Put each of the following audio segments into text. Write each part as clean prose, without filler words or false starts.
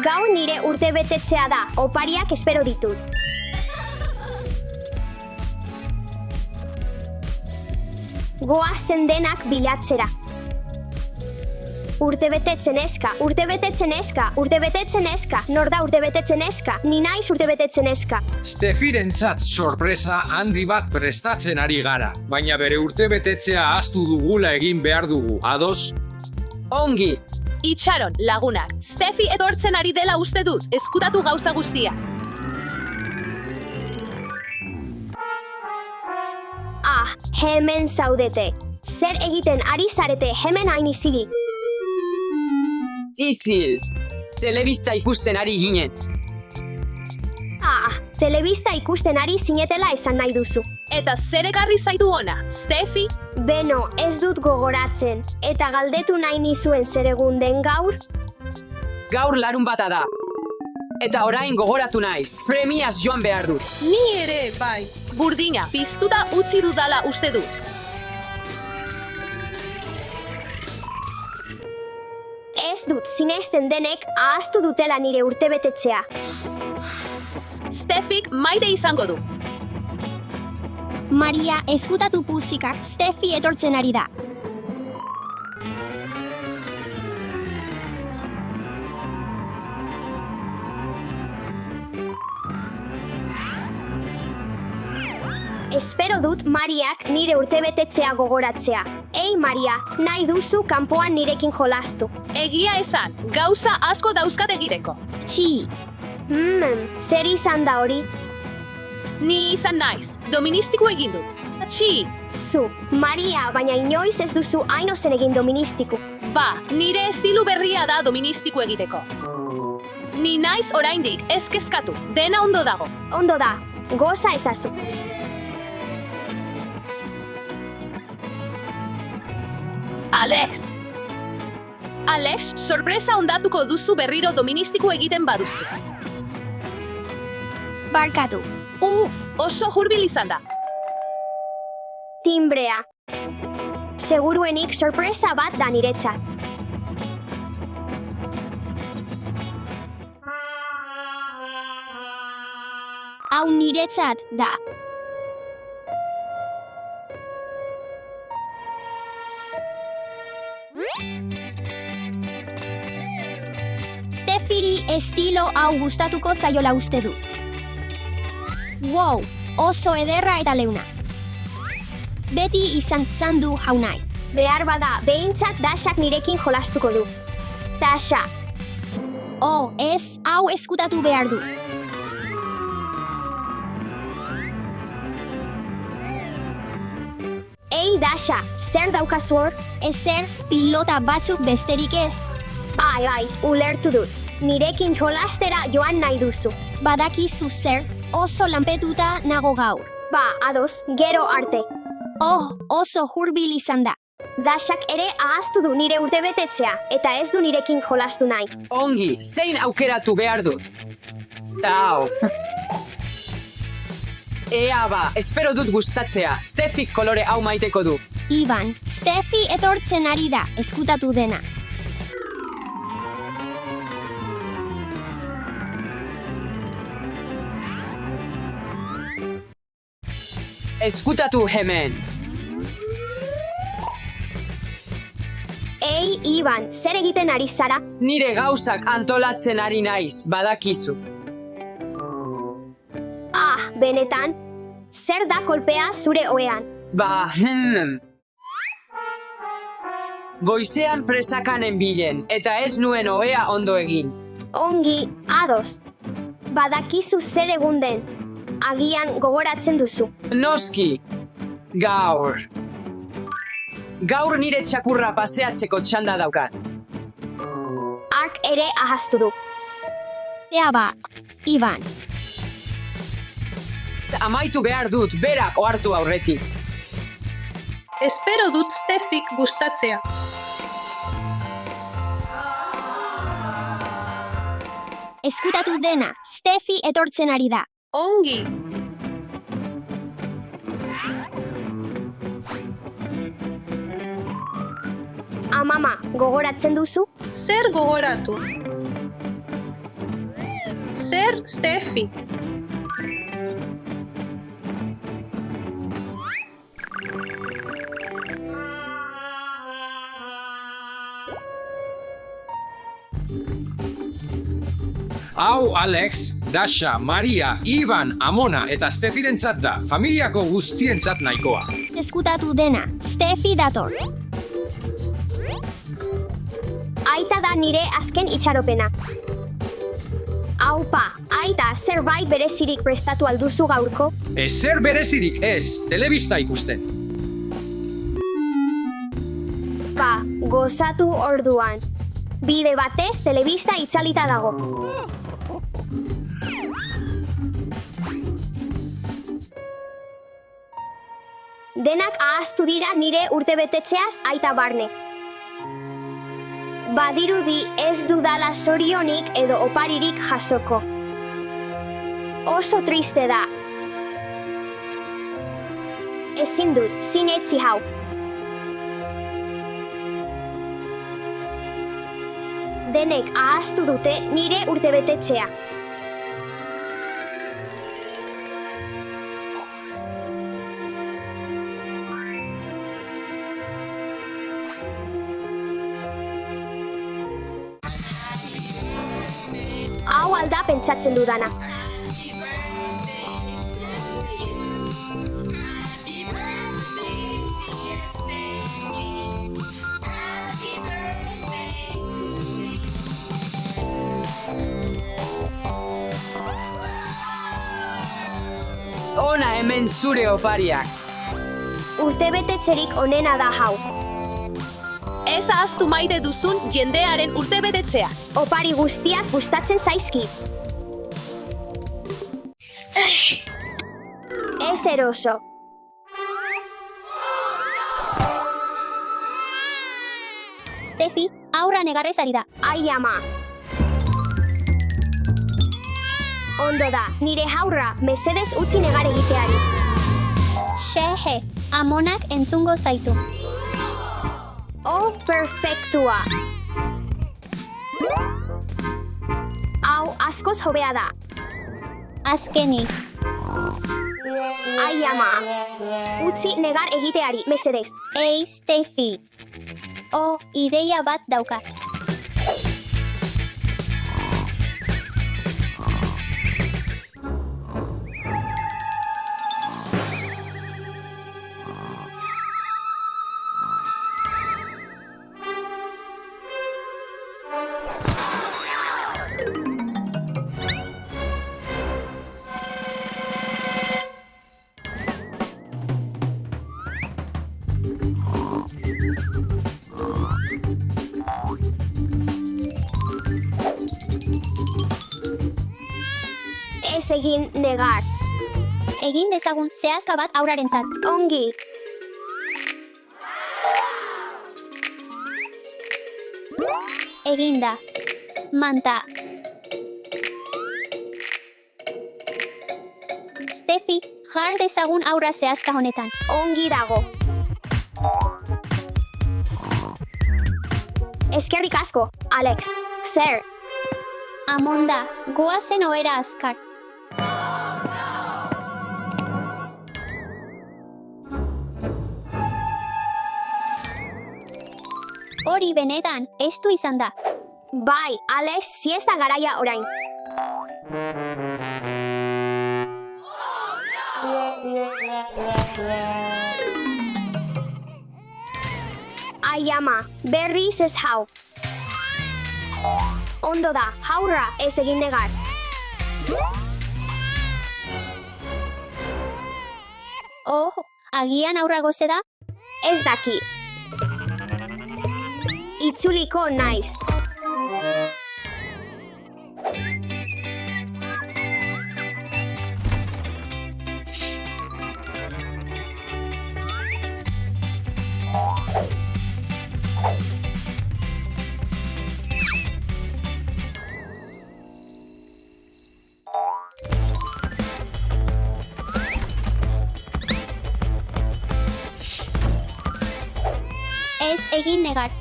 Gaur nire urtebetetzea da, opariak espero ditut. Goazen denak bilatzera. Urtebetetzen eska, urtebetetzen eska, urtebetetzen eska. Nor da urtebetetzen eska? Ni naiz urtebetetzen eska. Stefirentzat sorpresa handi bat prestatzen ari gara, baina bere urtebetetzea ahaztu dugula egin behar dugu, ados? Ongi, Itxaron, lagunak. Stefi etortzen ari dela uste dut, eskutatu gauza guztia. Ah, hemen zaudete. Zer egiten ari zarete hemen hain izili? Isil. Telebista ikusten ari ginen. Ah, telebista ikusten ari zinetela esan nahi duzu. Eta zer ekarri zaitu ona, Stefi? Beno, ez dut gogoratzen. Eta galdetu nahi nizuen zer egun den gaur? Gaur larunbata da. Eta orain gogoratu naiz, premiaz joan behar dut. Ni ere, bai. Burdina, piztuta utzi dudala uste dut. Ez dut sinesten denek ahaztu dutela nire urtebetetzea. Stefik maite izango du. Maria, eskutatu puzikak, Stefi etortzen ari da. Espero dut Mariak nire urtebetetzea gogoratzea. Ei Maria, nahi duzu kanpoan nirekin jolastu. Egia esan, gauza asko dauzkat egiteko. Txi, Zer izan da hori? Ni izan naiz, doministiku egin du. Txi, Zu, Maria, baina inoiz ez duzu hain ozen egin doministiku. ba, nire estilu berria da doministiku egiteko. Ni naiz oraindik ez kezkatu, dena ondo dago. Ondo da, goza ezazu. Alex, sorpresa ondatuko duzu berriro doministiku egiten baduzu. barkatu. Oso hurbil izan da. Timbrea. Seguruenik sorpresa bat da niretzat. Hau niretzat da. Stefiri estilo hau gustatuko zaiola uste du. Wow, oso ederra eta leuna. Beti izan zandu jaunai. Behar bada, behintzat Dashak nirekin jolastuko du. Dasha, Oh, ez, hau eskutatu behar du. ei Dasha, zer daukazu hor? Ezer, pilota batzuk besterik ez. Bai, ulertu dut. Nirekin jolastera joan nahi duzu. Badakizu zer, oso lanpetuta nago gaur. Ba, ados, gero arte. Oh, oso hurbil izan da. Dashak ere ahaztu du nire urtebetetzea, eta ez du nirekin jolastu nahi. Ongi, zein aukeratu behar dut? Tau. Ea ba, espero dut gustatzea, Stefik kolore hau maiteko du. Iban, Stefi etortzen ari da, eskutatu dena. Eskutatu hemen. Ei, Iban, zer egiten ari zara? Nire gauzak antolatzen ari naiz, badakizu. Ah, benetan? Zer da kolpea zure ohean? Ba, Goizean presakanen bilen, eta ez nuen ohea ondo egin. Ongi, ados. Badakizu zer egun den. Agian gogoratzen duzu. Noski, gaur. Gaur nire txakurra paseatzeko txanda daukat. Ark ere ahaztu du. Ea ba, Iban. Amaitu behar dut, berak ohartu aurretik. Espero dut Stefik gustatzea. Eskutatu dena, Stefi etortzen ari da. Ongi. Amama, gogoratzen duzu? Zer gogoratu? Zer, Steffi? Hau Alex, Dasha, Maria, Iban, Amona eta Stefirentzat da, familiako guztientzat nahikoa. Eskutatu dena, Steffi dator. Aita da nire azken itxaropena. Aupa, aita, zerbait berezirik prestatu alduzu gaurko? Ezer berezirik ez, telebista ikusten. Ba, gozatu orduan. Bide batez telebista itzalita dago. Denak ahaztu dira nire urtebetetzeaz aita barne. Badirudi ez dudala zorionik edo oparirik jasoko. Oso triste da. Ezin dut, sinetsi hau. Denek ahaztu dute nire urtebetetzea. Hau alda pentsatzen dudana. Ona hemen zure opariak. Urtebetetzerik onena da hau. Ez ahaztu maite duzun jendearen urtebetetzea. Opari guztiak gustatzen zaizki. Ez eroso. Steffi, aurra negarrez ari da. Ai ama. Ondo da, nire haurra, mesedez utzi negar egiteari. Xehe, Amonak entzungo zaitu. Oh, perfektua. Hau, askoz hobea da. Azkenik. Ai ama. Utzi negar egiteari, mesedez. Ei, Steffi. Oh, ideia bat daukat. Ez egin negar. Egin dezagun zehazka bat aurrarentzat. Ongi. Eginda. Manta. Steffi, jar dezagun aurra zehazka honetan. Ongi dago. Eskerrik asko, Alex. Zer, Amonda, goazen ohera azkar. Hori benetan, estu izan da. bai, Alex, siesta garaia orain. Ai ama, berriz ez hau. Ondo da, haurra ez egin negar. Oh, agian aurra goze da? Ez daki. Itzuliko naiz.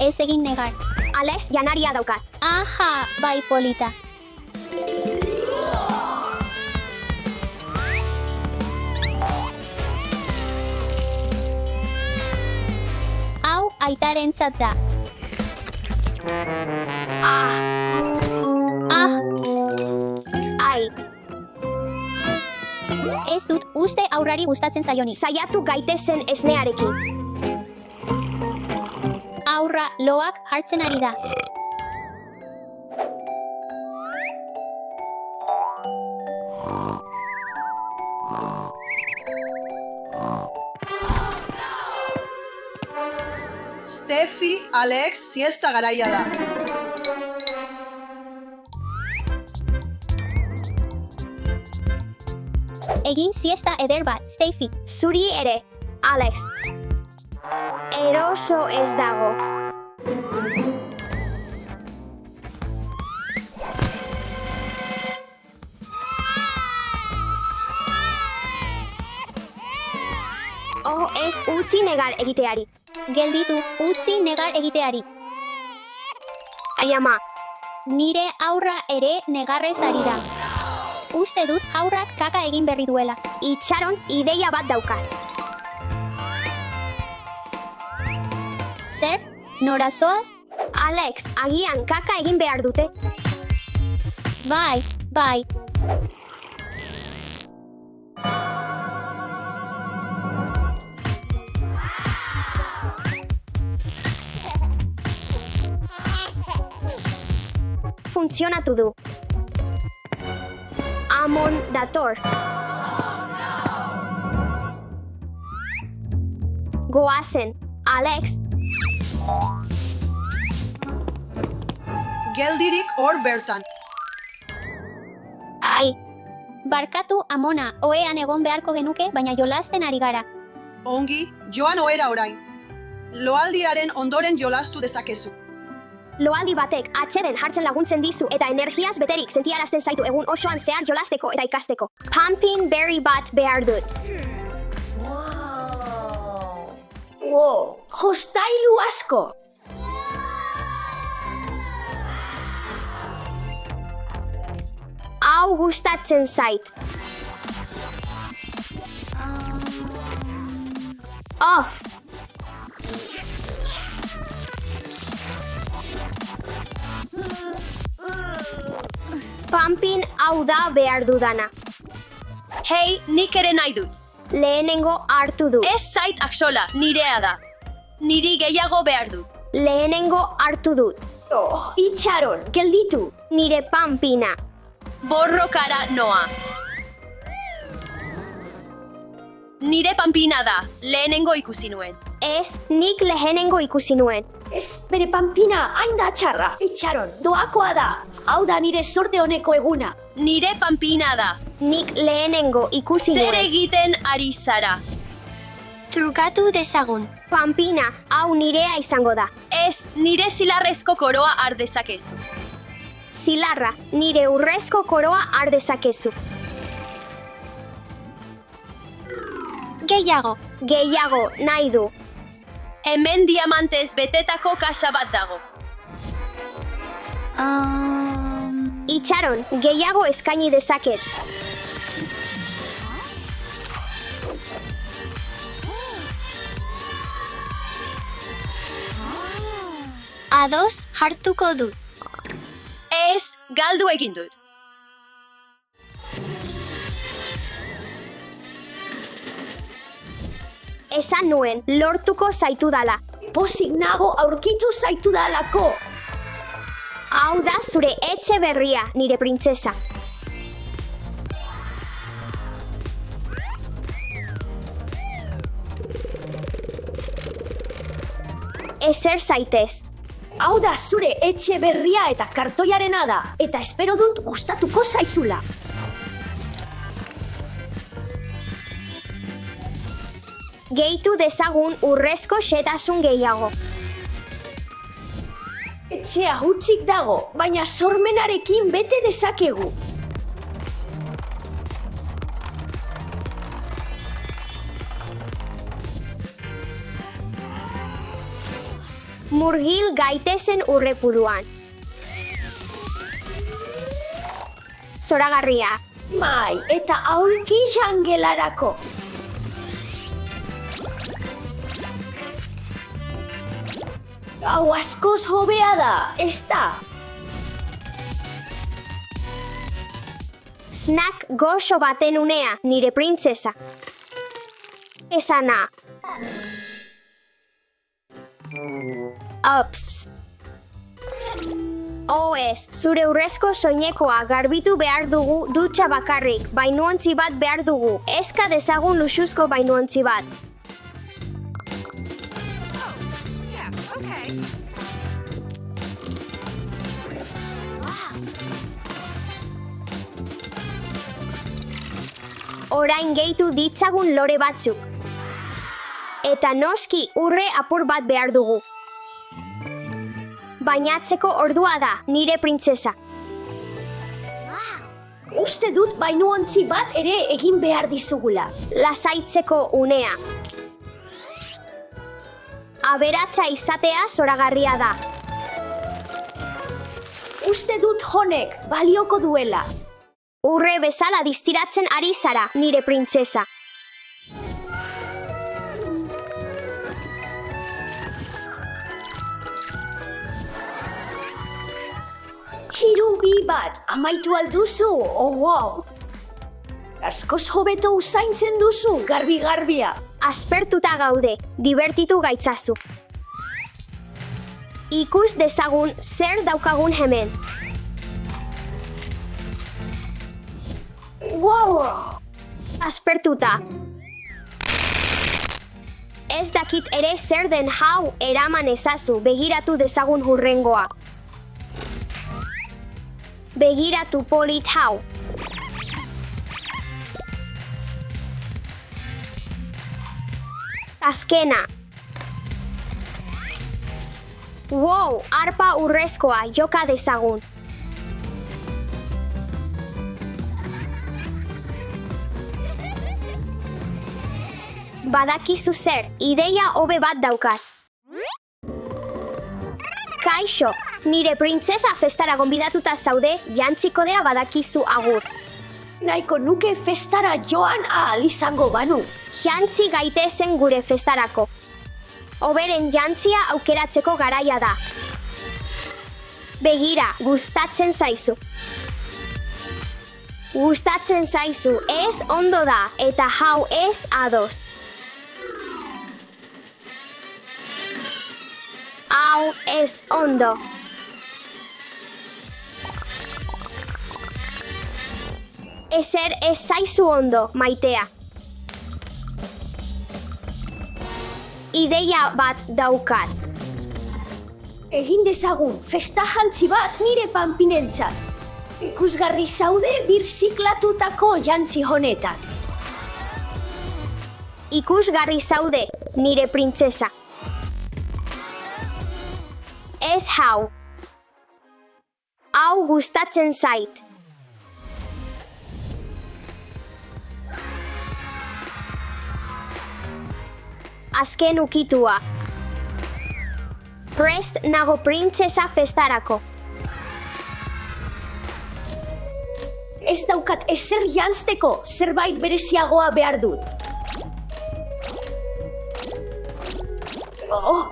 Ez egin negar. Alex, janaria daukat. Aha, bai polita. aitarentzat da. Ai, Ez dut uste aurrari gustatzen zaionik. saiatu gaitezen esnearekin. Aurra loak hartzen ari da. Steffi, Alex, siesta garaia da. Egin siesta eder bat, Steffi. Zuri ere, Alex. Eroso ez dago. Ez utzi negar egiteari. Gelditu, utzi negar egiteari. Ai ama, Nire aurra ere negarrez ari da. Uste dut aurrak kaka egin berri duela. itxaron ideia bat daukat. Zer? Nora zoaz? Alex, agian kaka egin behar dute. Bai, bai. Funtzionatu du. Amon dator. Goazen, Alex. Geldirik hor bertan. Ai, Barkatu Amona, ohean egon beharko genuke, baina jolasten ari gara. Ongi, joan ohera orain. Loaldiaren ondoren jolastu dezakezu. loaldi batek atxeden hartzen laguntzen dizu eta energiaz beterik sentiarazten zaitu egun osoan zehar jolasteko eta ikasteko. Pumpkin berry bat behar dut. Wow, jostailu asko! Hau gustatzen zait. Off. Pumpkin hau da behar dudana. Hei, nik ere nahi dut. Lehenengo hartu du. Ez zait axola, nirea da. Niri gehiago behar dut. Lehenengo hartu dut. Oh, itxaron, gelditu! Nire Pumpkina. Borrokara noa. Nire Pampina da, lehenengo ikusi nuen. Ez, nik lehenengo ikusi nuen. Ez, bere Pampina, hain da txarra! Itxaron, doakoa da! Hau da nire sorte honeko eguna! Nire Pampina da. Nik lehenengo ikusi Zer nuen. egiten ari zara? Trukatu dezagun. Pumpkina, hau nirea izango da. Ez, nire zilarrezko koroa har dezakezu. Zilarra, nire urrezko koroa har dezakezu. Gehiago. Gehiago, nahi du. Hemen diamantez betetako kaxa bat dago. Itxaron, gehiago eskaini dezaket. Ados hartuko dut. Ez, galdu egin dut. Esan nuen, lortuko zaitu dala. Pozik nago aurkitu zaitu dalako! Hau da zure etxe berria, nire printzesa. Ezer zaitez. Hau da zure etxe berria eta kartoiarena da, eta espero dut gustatuko zaizula. Gehitu dezagun urrezko xetasun gehiago. Etxea hutsik dago, baina sormenarekin bete dezakegu. Murgil gaitezen urrepuruan. Zoragarria. Mai, eta aulki jangelarako. Hau askoz hobea da, ez da? Snack goxo baten unea, nire printzesa. Esana. Ups. Ez, zure urrezko soinekoa garbitu behar dugu dutxa bakarrik, bainuontzi bat behar dugu. Eska dezagun luxuzko bainuontzi bat. Orain gehitu ditzagun lore batzuk. Eta noski urre apur bat behar dugu. Bainatzeko ordua da, nire printzesa. Uste dut bainuontzi bat ere egin behar dizugula. Lasaitzeko unea. Aberatsa izatea zoragarria da. Uste dut honek balioko duela. Urre bezala distiratzen ari zara, nire printzesa. Hirubi bat, amaitu alduzu, wow. Askoz hobeto usaintzen duzu, garbi-garbia. Aspertuta gaude, divertitu gaitzazu. Ikus dezagun zer daukagun hemen. Wow! Aspertuta. Ez dakit ere zer den hau eraman ezazu, begiratu dezagun hurrengoa. Begiratu polit hau. Azkena. Wow, arpa urrezkoa joka dezagun. Badakizu zer, ideia hobe bat daukat. Kaixo, nire printzesa festara gonbidatuta zaude, jantziko dea badakizu agur. Nahiko nuke festara joan ahal izango banu. Jantzi gaitezen gure festarako. Oberen jantzia aukeratzeko garaia da. Begira, gustatzen zaizu. Gustatzen zaizu, ez ondo da, eta hau ez ados. Hau ez ondo. Ezer ez zaizu ondo, maitea. Ideia bat daukat. Egin dezagun festa jantzi bat nire panpinentzat. Ikusgarri zaude birziklatutako jantzi honetan. Ikusgarri zaude, nire printzesa. Ez hau. Hau gustatzen zait. Azken ukitua. Prest nago printzesa festarako. Ez daukat ezer janzteko, zerbait bereziagoa behar dut.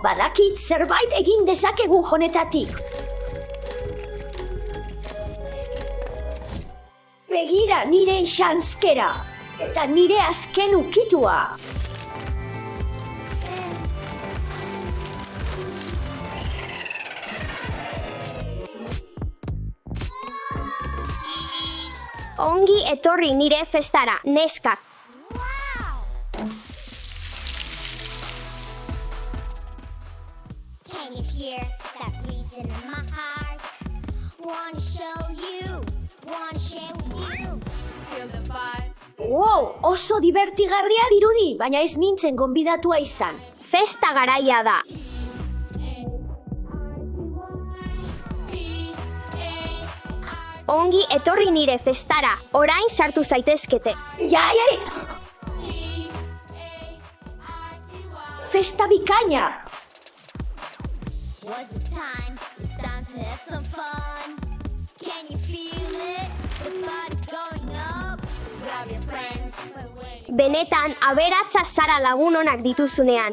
Badakit zerbait egin dezakegu honetatik. Begira nire janzkera, eta nire azken ukitua. Ongi etorri nire festara, neskak. Can you hear that reason in my heart? Wanna show you, wanna share with you. Feel the vibe. Wow, oso divertigarria dirudi, baina ez nintzen gonbidatua izan. Festa garaia da. Ongi etorri nire festara, orain sartu zaitezkete. Jai! Festa bikaina! What's the time? It's time to have some fun. Can you feel it? The body's going up. Grab your friends. Benetan, aberatsa zara lagun onak dituzunean.